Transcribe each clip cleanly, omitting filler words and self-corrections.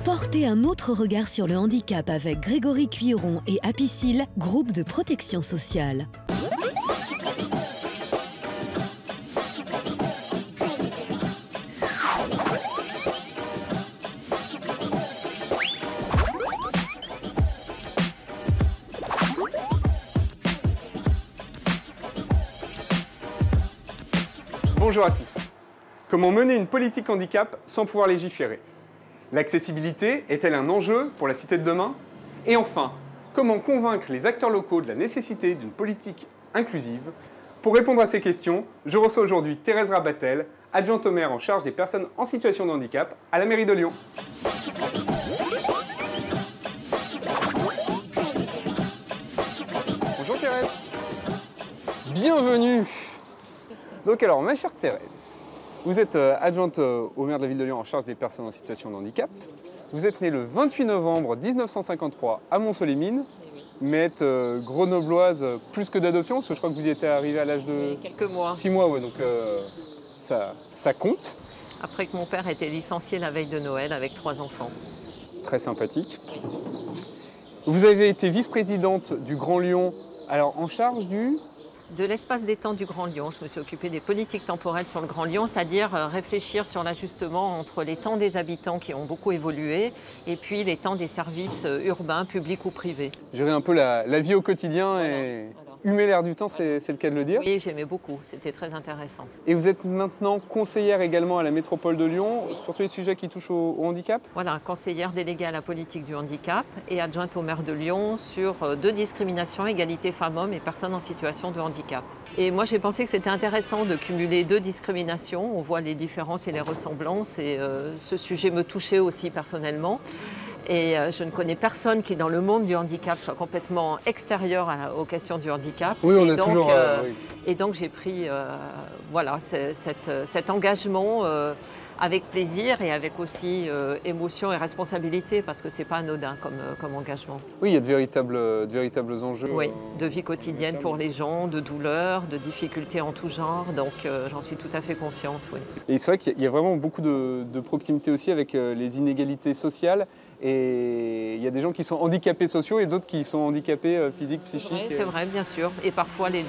Portez un autre regard sur le handicap avec Grégory Cuiron et Apicil, groupe de protection sociale. Bonjour à tous. Comment mener une politique handicap sans pouvoir légiférer? L'accessibilité est-elle un enjeu pour la cité de demain? Et enfin, comment convaincre les acteurs locaux de la nécessité d'une politique inclusive? Pour répondre à ces questions, je reçois aujourd'hui Thérèse Rabatel, adjointe au maire en charge des personnes en situation de handicap à la mairie de Lyon. Bonjour Thérèse. Bienvenue. Donc alors, ma chère Thérèse, vous êtes adjointe au maire de la ville de Lyon en charge des personnes en situation de handicap. Vous êtes née le 28 novembre 1953 à Mont-Soleil-Mines, mais êtes grenobloise plus que d'adoption, parce que je crois que vous y étiez arrivée à l'âge de... Quelques mois. 6 mois, ouais, donc ça compte. Après que mon père ait été licencié la veille de Noël avec 3 enfants. Très sympathique. Vous avez été vice-présidente du Grand Lyon, alors en charge du... De l'espace détente du Grand Lyon, je me suis occupée des politiques temporelles sur le Grand Lyon, c'est-à-dire réfléchir sur l'ajustement entre les temps des habitants qui ont beaucoup évolué et puis les temps des services urbains, publics ou privés. Gérer un peu la vie au quotidien et humer l'air du temps, c'est le cas de le dire. Oui, j'aimais beaucoup, c'était très intéressant. Et vous êtes maintenant conseillère également à la métropole de Lyon, sur tous les sujets qui touchent au handicap? Voilà, conseillère déléguée à la politique du handicap et adjointe au maire de Lyon sur 2 discriminations, égalité femmes-hommes et personnes en situation de handicap. Et moi j'ai pensé que c'était intéressant de cumuler 2 discriminations, on voit les différences et les ressemblances et ce sujet me touchait aussi personnellement. Et je ne connais personne qui, dans le monde du handicap, soit complètement extérieur aux questions du handicap. Oui, on et a donc, toujours... oui. Et donc j'ai pris voilà, cet engagement avec plaisir et avec aussi émotion et responsabilité, parce que ce n'est pas anodin comme engagement. Oui, il y a de véritables enjeux. Oui, de vie quotidienne pour les gens, de douleurs, de difficultés en tout genre, donc j'en suis tout à fait consciente. Oui. Et c'est vrai qu'il y a vraiment beaucoup de proximité aussi avec les inégalités sociales. Et il y a des gens qui sont handicapés sociaux et d'autres qui sont handicapés physiques, psychiques. Oui, c'est vrai, bien sûr. Et parfois, les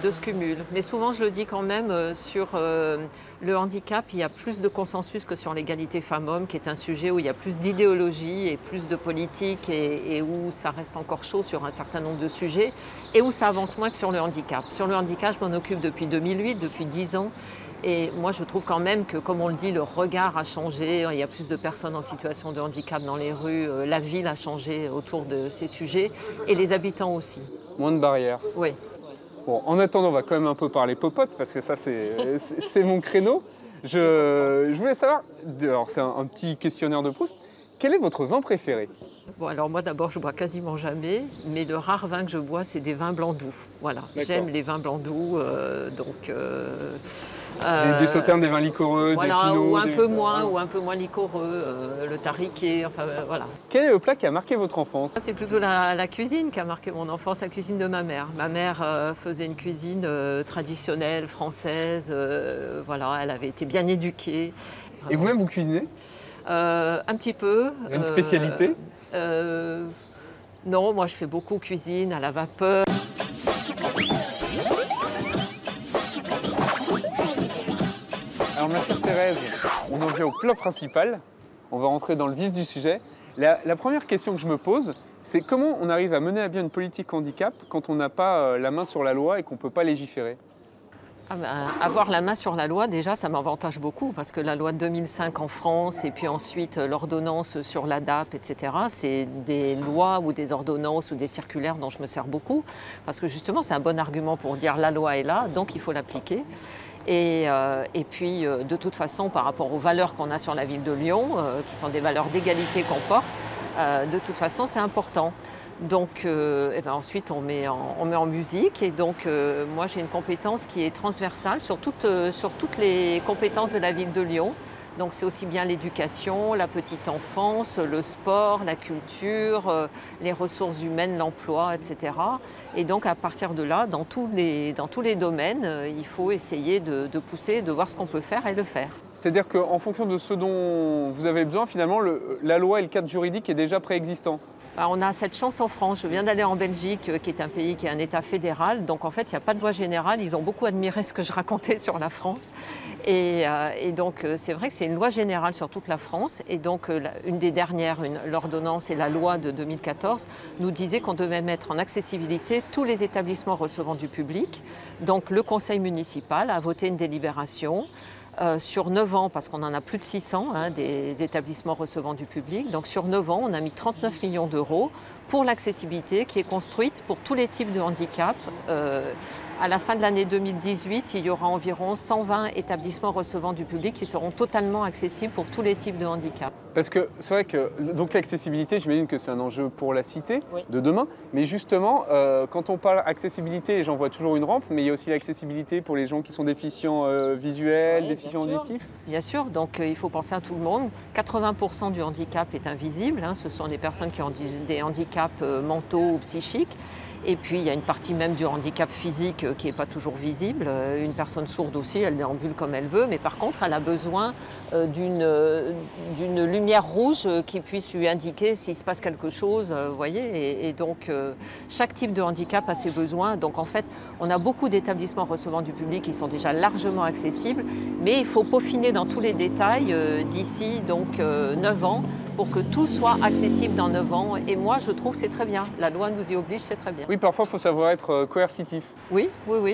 deux se cumulent. Mais souvent, je le dis quand même, sur le handicap, il y a plus de consensus que sur l'égalité femmes-hommes, qui est un sujet où il y a plus d'idéologie et plus de politique et où ça reste encore chaud sur un certain nombre de sujets et où ça avance moins que sur le handicap. Sur le handicap, je m'en occupe depuis 2008, depuis 10 ans. Et moi, je trouve quand même que, comme on le dit, le regard a changé. Il y a plus de personnes en situation de handicap dans les rues. La ville a changé autour de ces sujets et les habitants aussi. Moins de barrières. Oui. Bon, en attendant, on va quand même un peu parler popote, parce que ça, c'est mon créneau. Je voulais savoir, alors c'est un petit questionnaire de Proust, quel est votre vin préféré? Bon, alors moi d'abord je bois quasiment jamais, mais le rare vin que je bois c'est des vins blancs doux. Voilà, j'aime les vins blancs doux, des sauternes, des vins liquoreux, voilà, des pinots, ou un peu moins liquoreux, le tariquet, enfin voilà. Quel est le plat qui a marqué votre enfance? C'est plutôt la cuisine qui a marqué mon enfance, la cuisine de ma mère. Ma mère faisait une cuisine traditionnelle, française, voilà, elle avait été bien éduquée. Vraiment. Et vous-même vous cuisinez? Un petit peu. Vous avez une spécialité? Non, moi je fais beaucoup cuisine à la vapeur. Alors ma chère Thérèse, on en vient au plat principal. On va rentrer dans le vif du sujet. La première question que je me pose, c'est comment on arrive à mener à bien une politique handicap quand on n'a pas la main sur la loi et qu'on ne peut pas légiférer? Avoir la main sur la loi, déjà, ça m'avantage beaucoup parce que la loi de 2005 en France et puis ensuite l'ordonnance sur l'ADAPT, etc., c'est des lois ou des ordonnances ou des circulaires dont je me sers beaucoup parce que justement, c'est un bon argument pour dire la loi est là, donc il faut l'appliquer. Et puis, de toute façon, par rapport aux valeurs qu'on a sur la ville de Lyon, qui sont des valeurs d'égalité qu'on porte, de toute façon, c'est important. Donc ensuite on met en musique et donc moi j'ai une compétence qui est transversale sur toutes les compétences de la ville de Lyon. Donc c'est aussi bien l'éducation, la petite enfance, le sport, la culture, les ressources humaines, l'emploi, etc. Et donc à partir de là, dans tous les domaines, il faut essayer de pousser, de voir ce qu'on peut faire et le faire. C'est-à-dire qu'en fonction de ce dont vous avez besoin, finalement, la loi et le cadre juridique est déjà préexistant. On a cette chance en France. Je viens d'aller en Belgique, qui est un pays qui est un État fédéral. Donc en fait, il n'y a pas de loi générale. Ils ont beaucoup admiré ce que je racontais sur la France. Et donc c'est vrai que c'est une loi générale sur toute la France. Et donc une des dernières, l'ordonnance et la loi de 2014, nous disait qu'on devait mettre en accessibilité tous les établissements recevant du public. Donc le conseil municipal a voté une délibération. Sur 9 ans, parce qu'on en a plus de 600 des établissements recevant du public, donc sur 9 ans, on a mis 39 millions d'euros pour l'accessibilité qui est construite pour tous les types de handicap. À la fin de l'année 2018, il y aura environ 120 établissements recevant du public qui seront totalement accessibles pour tous les types de handicap. Parce que c'est vrai que donc l'accessibilité, j'imagine que c'est un enjeu pour la cité Oui. de demain. Mais justement, quand on parle accessibilité, les gens voient toujours une rampe, mais il y a aussi l'accessibilité pour les gens qui sont déficients visuels, Oui, déficients bien sûr. auditifs. Bien sûr, donc il faut penser à tout le monde. 80% du handicap est invisible. Ce sont des personnes qui ont des handicaps mentaux ou psychiques. Et puis il y a une partie même du handicap physique qui n'est pas toujours visible. Une personne sourde aussi, elle déambule comme elle veut, mais par contre elle a besoin d'une lumière rouge qui puisse lui indiquer s'il se passe quelque chose, vous voyez. Et donc chaque type de handicap a ses besoins. Donc en fait, on a beaucoup d'établissements recevant du public qui sont déjà largement accessibles, mais il faut peaufiner dans tous les détails d'ici donc 9 ans pour que tout soit accessible dans 9 ans. Et moi, je trouve que c'est très bien. La loi nous y oblige, c'est très bien. Oui, parfois, il faut savoir être coercitif. Oui,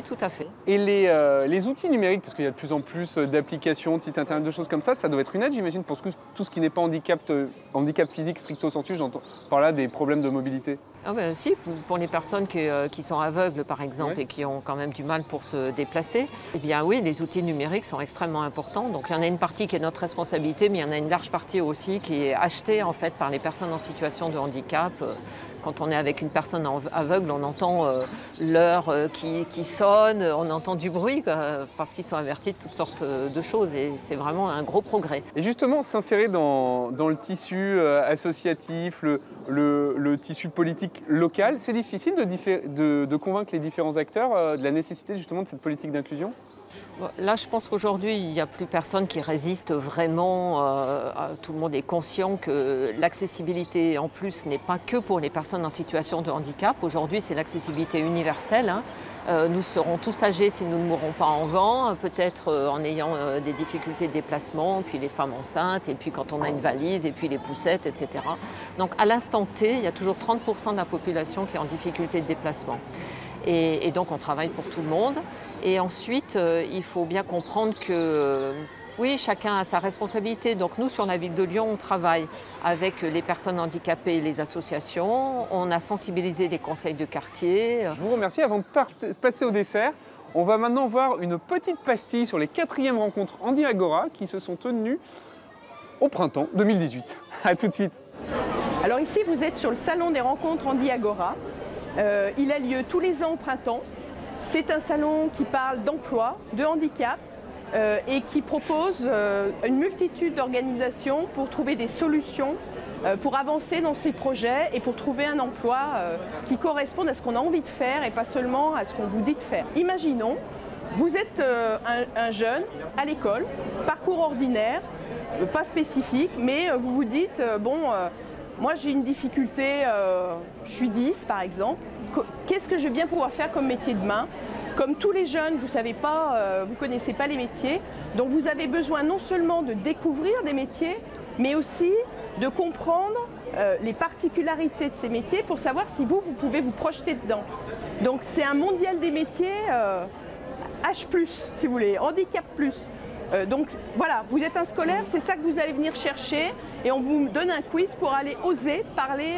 tout à fait. Et les outils numériques, parce qu'il y a de plus en plus d'applications, de sites internet, de choses comme ça doit être une aide, j'imagine, pour tout ce qui n'est pas handicap physique stricto sensu. J'entends par là des problèmes de mobilité. Ah ben, si, pour les personnes qui sont aveugles, par exemple, Oui. et qui ont quand même du mal pour se déplacer, eh bien oui, les outils numériques sont extrêmement importants. Donc il y en a une partie qui est notre responsabilité, mais il y en a une large partie aussi qui est achetée en fait par les personnes en situation de handicap. Quand on est avec une personne aveugle, on entend l'heure qui sonne, on entend du bruit parce qu'ils sont avertis de toutes sortes de choses et c'est vraiment un gros progrès. Et justement, s'insérer dans le tissu associatif, le tissu politique local, c'est difficile de convaincre les différents acteurs de la nécessité justement de cette politique d'inclusion ? Là, je pense qu'aujourd'hui, il n'y a plus personne qui résiste vraiment. Tout le monde est conscient que l'accessibilité, en plus, n'est pas que pour les personnes en situation de handicap. Aujourd'hui, c'est l'accessibilité universelle. Nous serons tous âgés si nous ne mourrons pas en vent, peut-être en ayant des difficultés de déplacement, puis les femmes enceintes, et puis quand on a une valise, et puis les poussettes, etc. Donc, à l'instant T, il y a toujours 30% de la population qui est en difficulté de déplacement. Et donc on travaille pour tout le monde. Et ensuite, il faut bien comprendre que oui, chacun a sa responsabilité. Donc nous, sur la ville de Lyon, on travaille avec les personnes handicapées et les associations. On a sensibilisé les conseils de quartier. Je vous remercie. Avant de passer au dessert, on va maintenant voir une petite pastille sur les 4e rencontres Handi Agora qui se sont tenues au printemps 2018. A tout de suite. Alors ici, vous êtes sur le salon des rencontres Handi Agora. Il a lieu tous les ans au printemps. C'est un salon qui parle d'emploi, de handicap et qui propose une multitude d'organisations pour trouver des solutions, pour avancer dans ces projets et pour trouver un emploi qui corresponde à ce qu'on a envie de faire et pas seulement à ce qu'on vous dit de faire. Imaginons, vous êtes un jeune à l'école, parcours ordinaire, pas spécifique, mais vous vous dites, moi j'ai une difficulté, je suis 10 par exemple, qu'est-ce que je vais bien pouvoir faire comme métier de main? Comme tous les jeunes, vous ne connaissez pas les métiers, donc vous avez besoin non seulement de découvrir des métiers, mais aussi de comprendre les particularités de ces métiers pour savoir si vous pouvez vous projeter dedans. Donc c'est un mondial des métiers H+, si vous voulez, handicap+. Donc voilà, vous êtes un scolaire, c'est ça que vous allez venir chercher et on vous donne un quiz pour aller oser parler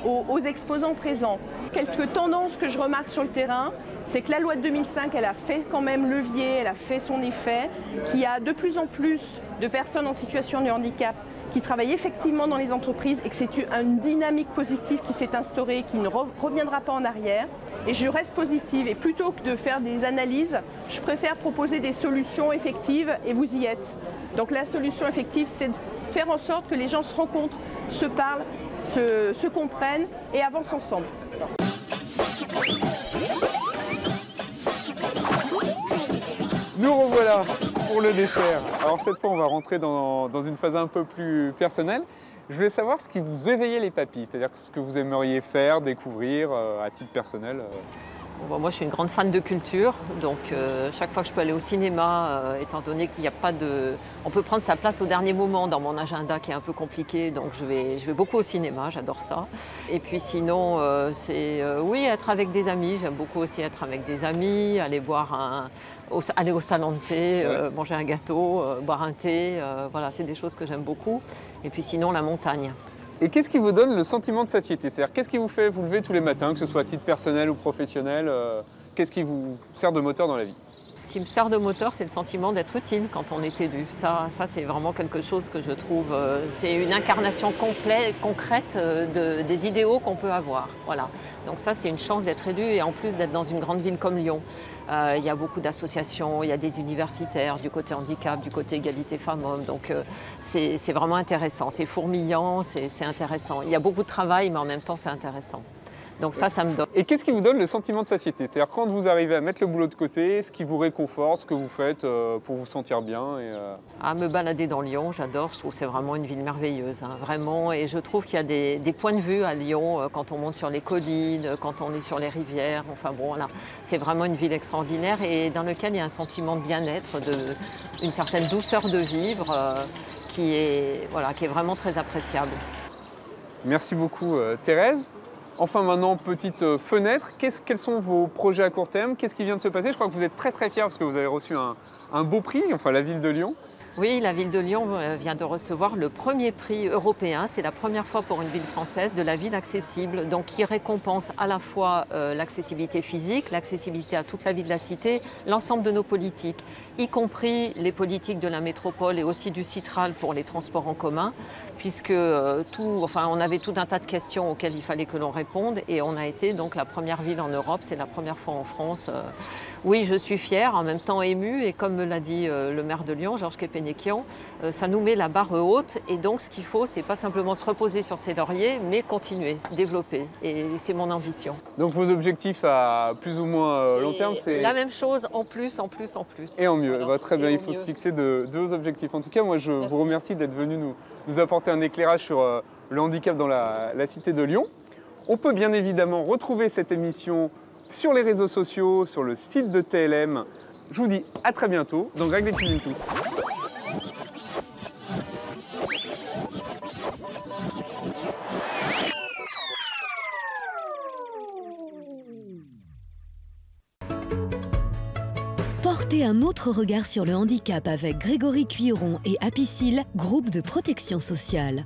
aux exposants présents. Quelques tendances que je remarque sur le terrain, c'est que la loi de 2005, elle a fait quand même levier, elle a fait son effet, qu'il y a de plus en plus de personnes en situation de handicap qui travaillent effectivement dans les entreprises et que c'est une dynamique positive qui s'est instaurée, qui ne reviendra pas en arrière. Et je reste positive et plutôt que de faire des analyses, je préfère proposer des solutions effectives et vous y êtes. Donc la solution effective, c'est de faire en sorte que les gens se rencontrent, se parlent, se comprennent et avancent ensemble. Nous revoilà pour le dessert. Alors cette fois, on va rentrer dans une phase un peu plus personnelle. Je voulais savoir ce qui vous éveillait les papilles, c'est-à-dire ce que vous aimeriez faire, découvrir à titre personnel. Bon, moi, je suis une grande fan de culture, donc chaque fois que je peux aller au cinéma, étant donné qu'il n'y a pas de... On peut prendre sa place au dernier moment dans mon agenda qui est un peu compliqué, donc je vais beaucoup au cinéma, j'adore ça. Et puis sinon, oui, être avec des amis, j'aime beaucoup aussi être avec des amis, aller aller au salon de thé, manger un gâteau, boire un thé, voilà, c'est des choses que j'aime beaucoup. Et puis sinon, la montagne. Et qu'est-ce qui vous donne le sentiment de satiété? C'est-à-dire, qu'est-ce qui vous fait vous lever tous les matins, que ce soit à titre personnel ou professionnel? Qu'est-ce qui vous sert de moteur dans la vie? Ce qui me sert de moteur, c'est le sentiment d'être utile quand on est élu. Ça c'est vraiment quelque chose que je trouve, c'est une incarnation concrète des idéaux qu'on peut avoir. Voilà. Donc ça, c'est une chance d'être élu et en plus d'être dans une grande ville comme Lyon. Il y a beaucoup d'associations, il y a des universitaires du côté handicap, du côté égalité femmes-hommes. Donc c'est vraiment intéressant, c'est fourmillant, c'est intéressant. Il y a beaucoup de travail, mais en même temps, c'est intéressant. Donc ça me donne. Et qu'est-ce qui vous donne le sentiment de satiété? C'est-à-dire quand vous arrivez à mettre le boulot de côté, ce qui vous réconforte, ce que vous faites pour vous sentir bien À me balader dans Lyon, j'adore, je trouve que c'est vraiment une ville merveilleuse, hein, vraiment. Et je trouve qu'il y a des points de vue à Lyon, quand on monte sur les collines, quand on est sur les rivières. Enfin bon, voilà, c'est vraiment une ville extraordinaire et dans laquelle il y a un sentiment de bien-être, une certaine douceur de vivre qui est vraiment très appréciable. Merci beaucoup Thérèse. Enfin maintenant, petite fenêtre, quels sont vos projets à court terme? Qu'est-ce qui vient de se passer? Je crois que vous êtes très très fiers parce que vous avez reçu un beau prix, enfin la ville de Lyon. Oui, la ville de Lyon vient de recevoir le premier prix européen. C'est la première fois pour une ville française de la ville accessible, donc qui récompense à la fois l'accessibilité physique, l'accessibilité à toute la vie de la cité, l'ensemble de nos politiques, y compris les politiques de la métropole et aussi du Citral pour les transports en commun, puisque on avait tout un tas de questions auxquelles il fallait que l'on réponde et on a été donc la première ville en Europe, c'est la première fois en France. Oui, je suis fière, en même temps émue et comme me l'a dit le maire de Lyon, Georges Képénékian, ça nous met la barre haute et donc ce qu'il faut, c'est pas simplement se reposer sur ses lauriers, mais continuer, développer et c'est mon ambition. Donc vos objectifs à plus ou moins long terme, c'est... La même chose, en plus. Et en mieux, voilà. Très bien, il faut se fixer de hauts objectifs. En tout cas, moi je vous remercie d'être venu nous apporter un éclairage sur le handicap dans la cité de Lyon. On peut bien évidemment retrouver cette émission sur les réseaux sociaux, sur le site de TLM. Je vous dis à très bientôt dans Greg les Cuisines Tous. Portez un autre regard sur le handicap avec Grégory Cuiron et Apicil, groupe de protection sociale.